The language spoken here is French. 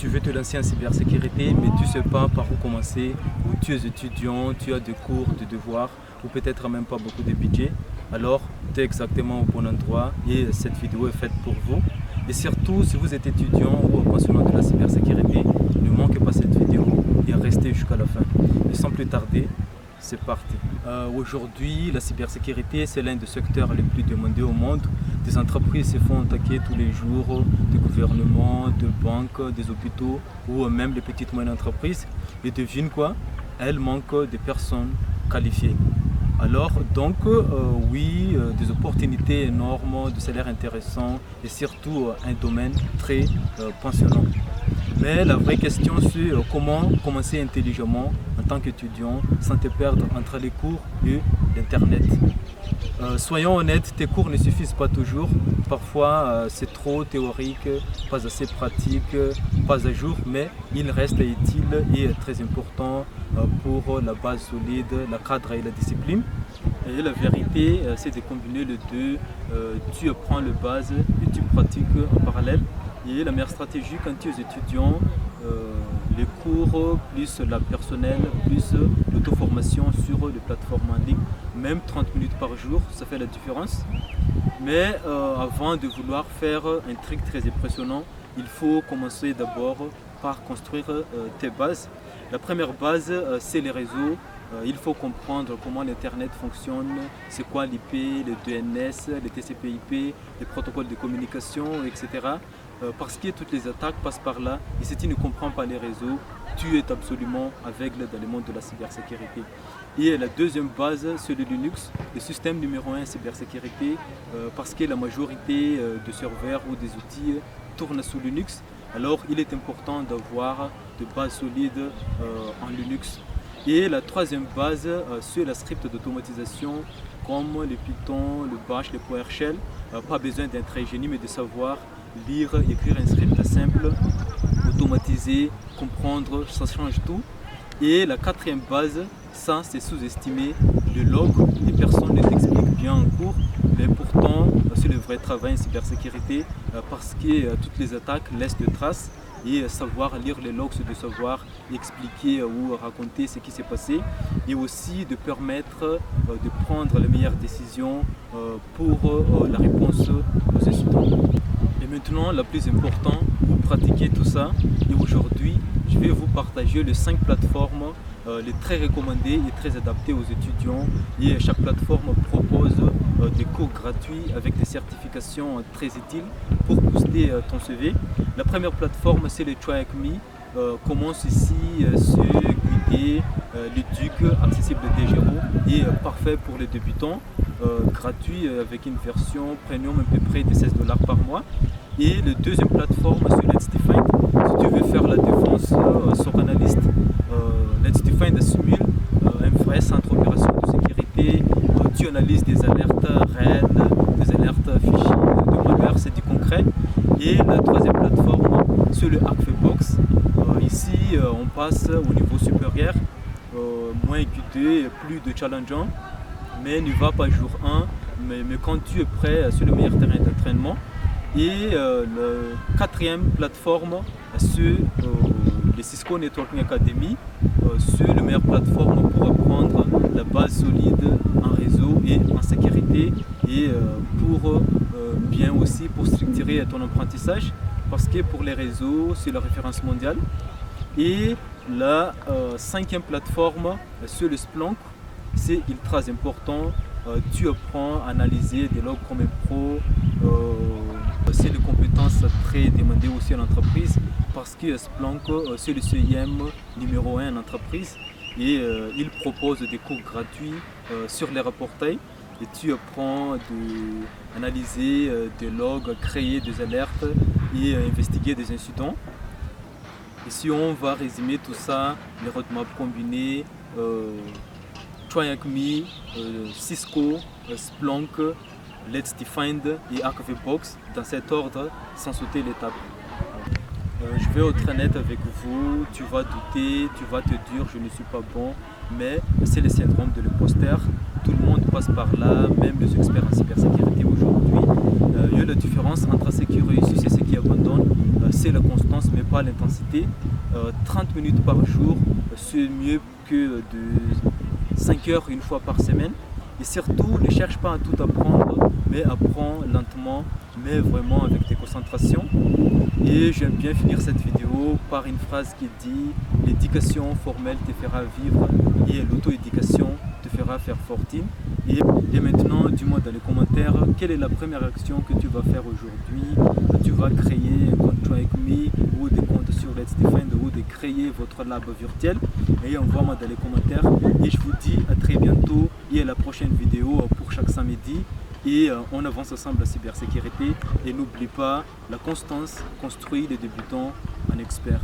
tu veux te lancer en cybersécurité, mais tu ne sais pas par où commencer, ou tu es étudiant, tu as des cours, des devoirs, ou peut-être même pas beaucoup de budget, alors tu es exactement au bon endroit et cette vidéo est faite pour vous. Et surtout, si vous êtes étudiant ou passionné de la cybersécurité, ne manquez pas cette vidéo et restez jusqu'à la fin. Et sans plus tarder, c'est parti. Aujourd'hui, la cybersécurité, c'est l'un des secteurs les plus demandés au monde. Des entreprises se font attaquer tous les jours, des gouvernements, des banques, des hôpitaux ou même les petites et moyennes entreprises. Et devine quoi? Elles manquent de personnes qualifiées. Alors donc oui, des opportunités énormes, des salaires intéressants et surtout un domaine très passionnant. Mais la vraie question c'est comment commencer intelligemment en tant qu'étudiant sans te perdre entre les cours et l'internet. Soyons honnêtes, tes cours ne suffisent pas toujours. Parfois c'est trop théorique, pas assez pratique, pas à jour, mais il reste utile et très important pour la base solide, la cadre et la discipline. Et la vérité, c'est de combiner les deux. Tu apprends les bases et tu pratiques en parallèle. Et la meilleure stratégie quand tu es étudiant, les cours, plus la personnelle, plus l'auto-formation sur les plateformes en ligne, même 30 minutes par jour, ça fait la différence. Mais avant de vouloir faire un truc très impressionnant, il faut commencer d'abord par construire tes bases. La première base, c'est les réseaux. Il faut comprendre comment l'Internet fonctionne, c'est quoi l'IP, le DNS, les TCP/IP, les protocoles de communication, etc. Parce que toutes les attaques passent par là et si tu ne comprends pas les réseaux, tu es absolument aveugle dans le monde de la cybersécurité. Et la deuxième base, c'est le Linux, le système numéro 1 cybersécurité, parce que la majorité des serveurs ou des outils tournent sous Linux. Alors il est important d'avoir de bases solides en Linux. Et la troisième base, c'est la script d'automatisation comme le Python, le Bash, le PowerShell. Pas besoin d'être génie mais de savoir lire, écrire un script simple, automatiser, comprendre, ça change tout. Et la quatrième base, ça c'est sous-estimer le log. Les personnes ne t'expliquent bien en cours, mais pourtant c'est le vrai travail en cybersécurité parce que toutes les attaques laissent des traces. Et savoir lire les logs, c'est de savoir expliquer ou raconter ce qui s'est passé et aussi de permettre de prendre les meilleures décisions pour la réponse aux incidents. Et maintenant, la plus importante, vous pratiquez tout ça et aujourd'hui, je vais vous partager les 5 plateformes les très recommandées et très adaptées aux étudiants et chaque plateforme propose des cours gratuits avec des certifications très utiles pour booster ton CV. La première plateforme c'est le TryHackMe, commence ici sur Guidé, l'EDUC, accessible dès 0 et parfait pour les débutants, gratuit avec une version premium à peu près de $16 par mois. Et la deuxième plateforme c'est Let's Defend. Si tu veux faire la défense sur analyste, Let's Defend simule un vrai centre opération de sécurité. Tu analyses des alertes RAID, des alertes phishing, de malware, c'est du concret. Et la troisième plateforme, c'est le Hackfebox. Ici, on passe au niveau supérieur, moins guidé, plus de challengeant, mais ne va pas jour 1, mais quand tu es prêt, c'est le meilleur terrain d'entraînement. Et la quatrième plateforme, c'est le Cisco Networking Academy, c'est la meilleure plateforme pour apprendre la base solide en réseau et en sécurité et pour bien aussi pour structurer ton apprentissage parce que pour les réseaux c'est la référence mondiale. Et la cinquième plateforme c'est le Splunk, c'est ultra important. Tu apprends à analyser des logs comme un pro, c'est des compétences très demandées aussi à l'entreprise parce que Splunk c'est le CIEM numéro 1 en entreprise et il propose des cours gratuits sur les reportails et tu apprends à analyser des logs, créer des alertes et investiguer des incidents. Et si on va résumer tout ça, les roadmaps combinés, TryHackMe, Cisco, Splunk, Let's Defend et Hackfebox dans cet ordre sans sauter l'étape. Je vais être honnête avec vous, tu vas douter, tu vas te dire je ne suis pas bon, mais c'est le syndrome de l'imposteur. Tout le monde passe par là, même les experts en cybersécurité aujourd'hui. Mais la différence entre ceux qui réussissent et ceux qui abandonnent, c'est la constance, mais pas l'intensité. 30 minutes par jour, c'est mieux que de 5 heures une fois par semaine. Et surtout, ne cherche pas à tout apprendre, mais apprends lentement, mais vraiment avec tes concentrations. Et j'aime bien finir cette vidéo par une phrase qui dit « L'éducation formelle te fera vivre et l'auto-éducation te fera faire fortune ». Et maintenant, dis-moi dans les commentaires, quelle est la première action que tu vas faire aujourd'hui? Tu vas créer un compte TryWithMe ou des comptes sur Let's Defend ou de créer votre lab virtuel. Et envoie-moi dans les commentaires. Et je vous dis à très bientôt et à la prochaine vidéo pour chaque samedi. Et on avance ensemble la cybersécurité. Et n'oublie pas, la constance construit les débutants en experts.